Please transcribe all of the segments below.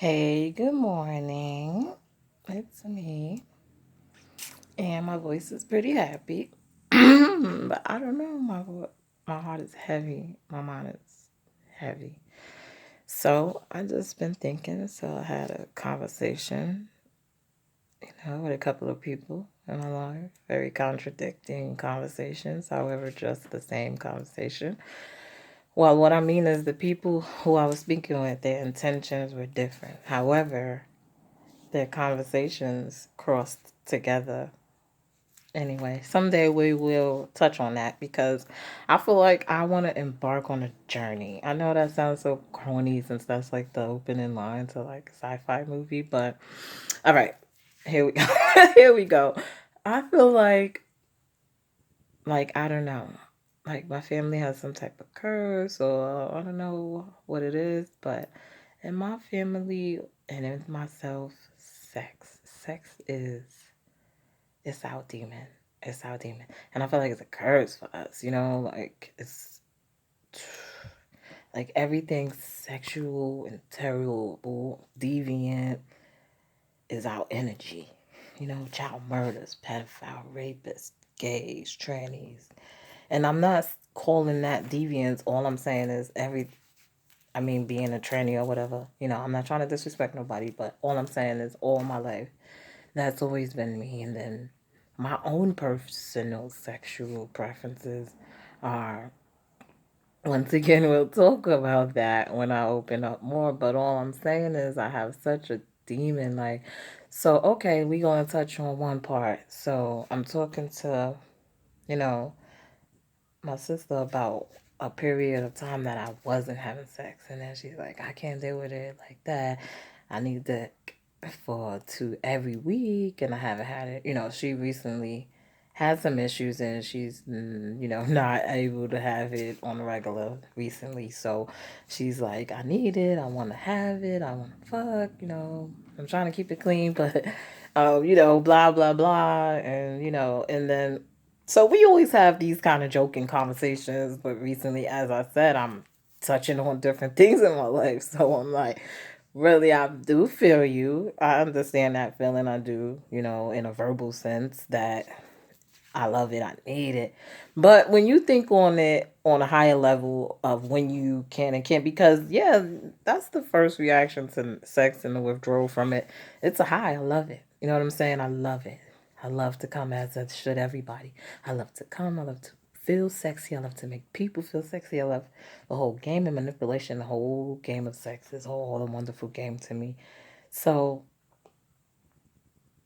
Hey, good morning. It's me. And my voice is pretty happy. But I don't know, my heart is heavy. My mind is heavy. So I just been thinking. So I had a conversation, with a couple of people in my life. Very contradicting conversations, however, just the same conversation. Well, what I mean is the people who I was speaking with, their intentions were different. However, their conversations crossed together. Anyway, someday we will touch on that because I feel like I want to embark on a journey. I know that sounds so corny since that's like the opening line to like a sci-fi movie, but all right, here we go. Here we go. I feel like I don't know. Like my family has some type of curse or I don't know what it is, but in my family and in myself, sex is it's our demon. It's our demon. And I feel like it's a curse for us, like it's like everything sexual and terrible, deviant is our energy. Child murders, pedophile, rapists, gays, trannies. And I'm not calling that deviance. All I'm saying is being a tranny or whatever. I'm not trying to disrespect nobody, but all I'm saying is all my life, that's always been me. And then my own personal sexual preferences are, once again, we'll talk about that when I open up more. But all I'm saying is I have such a demon. So, okay, we going to touch on one part. So I'm talking to, you know, my sister about a period of time that I wasn't having sex. And then she's like, I can't deal with it like that. I need that for two every week. And I haven't had it. She recently had some issues and she's, not able to have it on the regular recently. So she's like, I need it. I want to have it. I want to fuck, I'm trying to keep it clean, but, blah, blah, blah. And, and then so we always have these kind of joking conversations, but recently, as I said, I'm touching on different things in my life. So I'm like, really, I do feel you. I understand that feeling. I do, in a verbal sense that I love it, I need it. But when you think on it on a higher level of when you can and can't, because yeah, that's the first reaction to sex and the withdrawal from it. It's a high. I love it. You know what I'm saying? I love it. I love to come as that should everybody. I love to come. I love to feel sexy. I love to make people feel sexy. I love the whole game of manipulation. The whole game of sex is all a wonderful game to me. So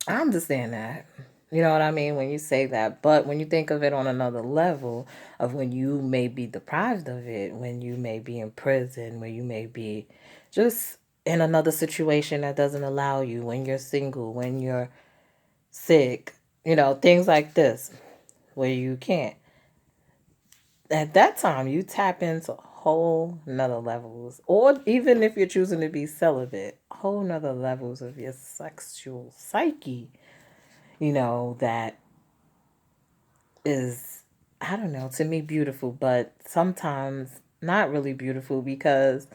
I understand that. You know what I mean when you say that. But when you think of it on another level, of when you may be deprived of it, when you may be in prison, when you may be just in another situation that doesn't allow you, when you're single, when you're sick, things like this, where you can't. At that time, you tap into whole nother levels. Or even if you're choosing to be celibate, whole nother levels of your sexual psyche, that is, I don't know, to me beautiful, but sometimes not really beautiful because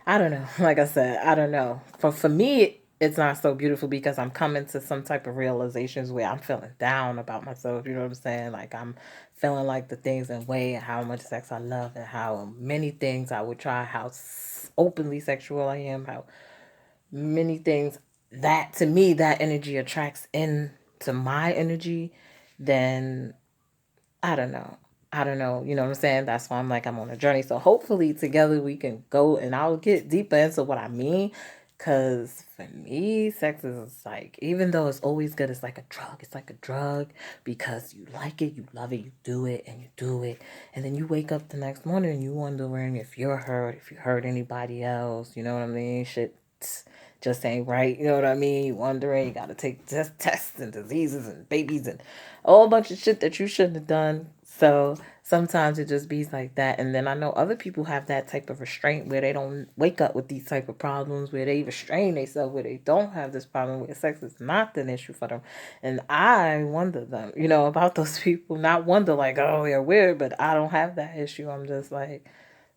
I don't know. Like I said, I don't know. For me, it's not so beautiful because I'm coming to some type of realizations where I'm feeling down about myself. You know what I'm saying? Like I'm feeling like the things and way how much sex I love and how many things I would try, how openly sexual I am, how many things that to me that energy attracts into my energy. Then I don't know. I don't know. You know what I'm saying? That's why I'm like, I'm on a journey. So hopefully together we can go and I'll get deeper into what I mean. Because for me, sex is like, even though it's always good, it's like a drug. It's like a drug because you like it, you love it, you do it, and you do it. And then you wake up the next morning and you wondering if you're hurt, if you hurt anybody else. You know what I mean? Shit just ain't right. You know what I mean? You wondering, you got to take tests and diseases and babies and a whole bunch of shit that you shouldn't have done. So sometimes it just be like that. And then I know other people have that type of restraint where they don't wake up with these type of problems, where they restrain themselves, where they don't have this problem, where sex is not an issue for them. And I wonder them, about those people. Not wonder like, oh, they're weird, but I don't have that issue. I'm just like,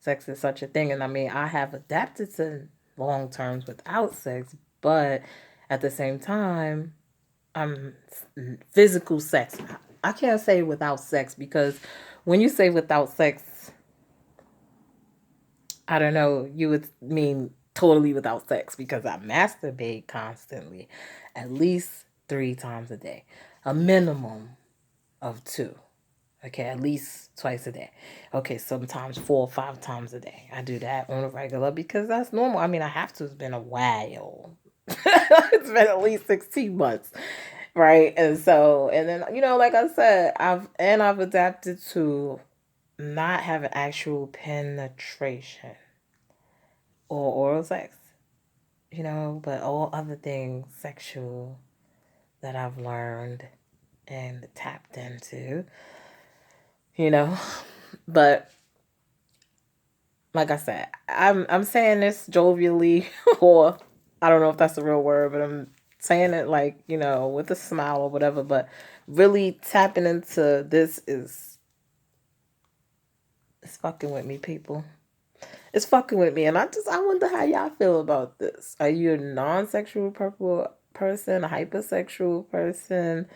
sex is such a thing. And I mean, I have adapted to long terms without sex, but at the same time, I'm physical sex. I can't say without sex because when you say without sex, I don't know, you would mean totally without sex because I masturbate constantly, at least 3 times a day, a minimum of two. Okay, at least twice a day. Okay, sometimes 4 or 5 times a day. I do that on a regular because that's normal. I mean, I have to. It's been a while. It's been at least 16 months, right? And so, and then like I said, I've adapted to not having actual penetration or oral sex, but all other things sexual that I've learned and tapped into, you know. But like I said, I'm saying this jovially, or I don't know if that's the real word, but I'm saying it like with a smile or whatever. But really tapping into this is it's fucking with me, people. It's fucking with me, and I wonder how y'all feel about this. Are you a non-sexual purple person, a hypersexual person?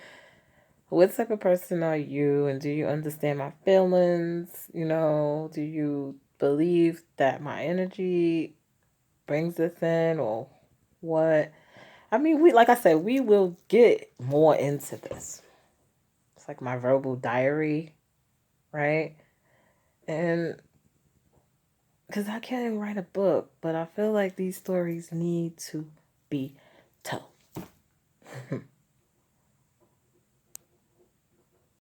What type of person are you, and do you understand my feelings? Do you believe that my energy brings this in, or what? I mean, like I said, we will get more into this. It's like my verbal diary, right? And because I can't write a book, but I feel like these stories need to be told.